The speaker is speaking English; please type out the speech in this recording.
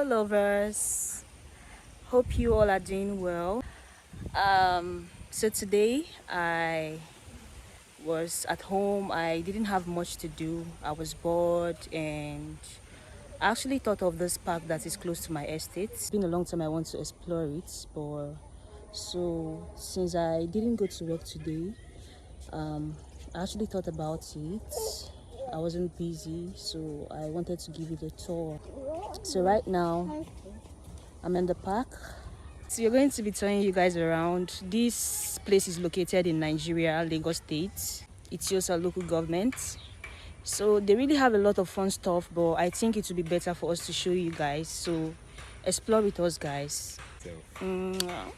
lovers, hope you all are doing well. So today I was at home. I didn't have much to do. I was bored and I actually thought of this park that is close to my estate. It's been a long time I want to explore it, but so since I didn't go to work today, I actually thought about it. I wasn't busy, so I wanted to give it a tour. So right now I'm in the park. So we're going to be turning you guys around. This place is located in Nigeria, Lagos State. It's just a local government. So they really have a lot of fun stuff, but I think it would be better for us to show you guys. So explore with us, guys. Mwah.